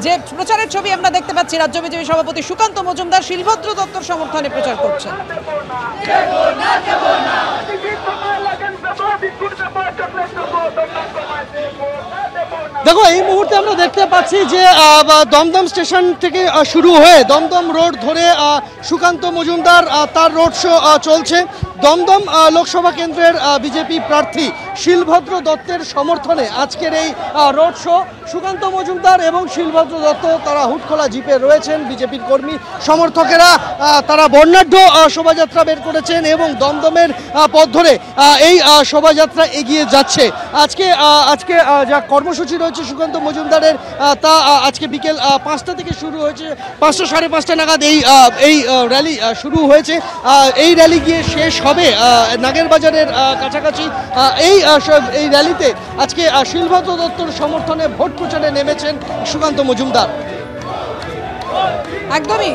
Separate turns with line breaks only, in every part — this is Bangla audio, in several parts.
যে প্রচারের ছবি আমরা দেখতে পাচ্ছি, রাজ্য বিজেপি সভাপতি সুকান্ত মজুমদার শিলভদ্র দত্তর সমর্থনে প্রচার করছেন।
দেখো, এই মুহূর্তে আমরা দেখতে পাচ্ছি যে দমদম স্টেশন থেকে শুরু হয়ে দমদম রোড ধরে সুকান্ত মজুমদার তার রোড শো চলছে। দমদম লোকসভা কেন্দ্রের বিজেপি প্রার্থী শিলভদ্র দত্তের সমর্থনে আজকের এই রোড শো। সুকান্ত মজুমদার এবং শিলভদ্র দত্ত তারা হুটখোলা জিপে রয়েছেন। বিজেপির কর্মী সমর্থকেরা তারা বর্ণাঢ্য শোভাযাত্রা বের করেছেন এবং দমদমের পথ ধরে এই শোভাযাত্রা এগিয়ে যাচ্ছে। আজকে যা কর্মসূচি রয়েছে সুকান্ত মজুমদারের, তা আজকে বিকেল 5টা থেকে শুরু হয়েছে। 5টা সাড়ে 5টা নাগাদ এই র্যালি শুরু হয়েছে। এই র্যালি গিয়ে শেষ হবে নাগেরবাজারের কাছাকাছি। এই র্যালিতে আজকে শিলভদ্র দত্তর সমর্থনে ভোট প্রচারে নেমেছেন সুকান্ত মজুমদার।
একদমই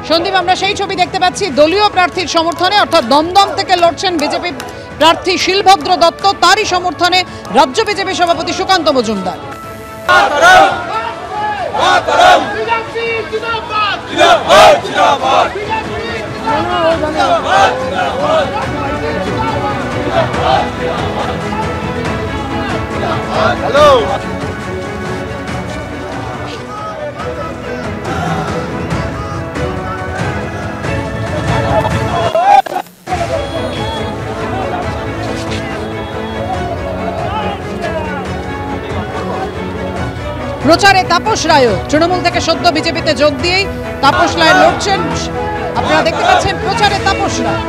সন্দীপ, আমরা সেই ছবি দেখতে পাচ্ছি দলীয় প্রার্থীর সমর্থনে, অর্থাৎ দমদম থেকে লড়ছেন বিজেপি প্রার্থী শিলভদ্র দত্ত, তারই সমর্থনে রাজ্য বিজেপি সভাপতি সুকান্ত মজুমদার।
হ্যালো,
প্রচারে তাপস রায় তৃণমূল থেকে সদ্য বিজেপিতে যোগ দিয়েই তাপস রায় লড়ছেন। আপনারা দেখতে পাচ্ছেন প্রচারে তাপস রায়।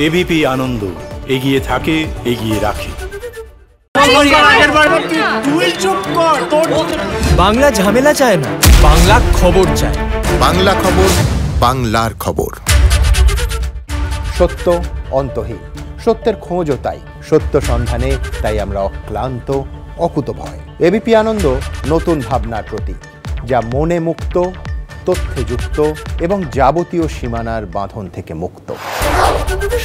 এবিপি আনন্দ, এগিয়ে থাকে, এগিয়ে রাখে।
বাংলা ঝামেলা চায় না, বাংলা খবর চায়।
বাংলা খবর, বাংলার খবর।
সত্য অন্তহীন, সত্যের খোঁজও তাই, সত্য সন্ধানে তাই আমরা অক্লান্ত, অকুতভয়। এবিপি আনন্দ নতুন ভাবনার প্রতীক, যা মনে মুক্ত, তথ্যে যুক্ত এবং যাবতীয় সীমানার বাঁধন থেকে মুক্ত।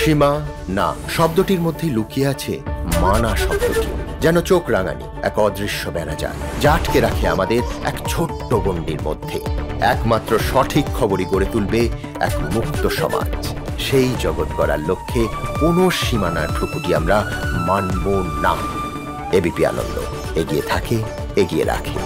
সীমা না শব্দটির মধ্যে লুকিয়ে আছে মানা শব্দটি, যেন চোখ রাঙানি এক অদৃশ্য বেড়াজাল, যা আটকে রাখে আমাদের এক ছোট্ট গণ্ডির মধ্যে। একমাত্র সঠিক খবরই গড়ে তুলবে এক মুক্ত সমাজ। সেই জগৎ গড়ার লক্ষ্যে কোনো সীমানার ঠুকুটি আমরা মানব না। এবিপি আনন্দ, এগিয়ে থাকে, এগিয়ে রাখে।